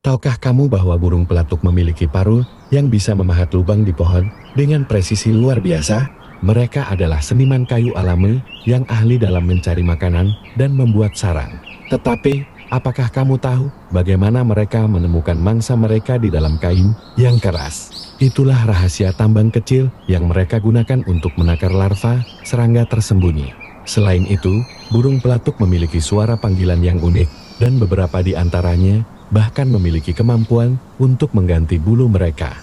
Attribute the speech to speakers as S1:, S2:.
S1: Tahukah kamu bahwa burung pelatuk memiliki paruh yang bisa memahat lubang di pohon dengan presisi luar biasa? Mereka adalah seniman kayu alami yang ahli dalam mencari makanan dan membuat sarang. Tetapi, apakah kamu tahu bagaimana mereka menemukan mangsa mereka di dalam kayu yang keras? Itulah rahasia tambang kecil yang mereka gunakan untuk menakar larva serangga tersembunyi. Selain itu, burung pelatuk memiliki suara panggilan yang unik, dan beberapa di antaranya bahkan memiliki kemampuan untuk mengganti bulu mereka.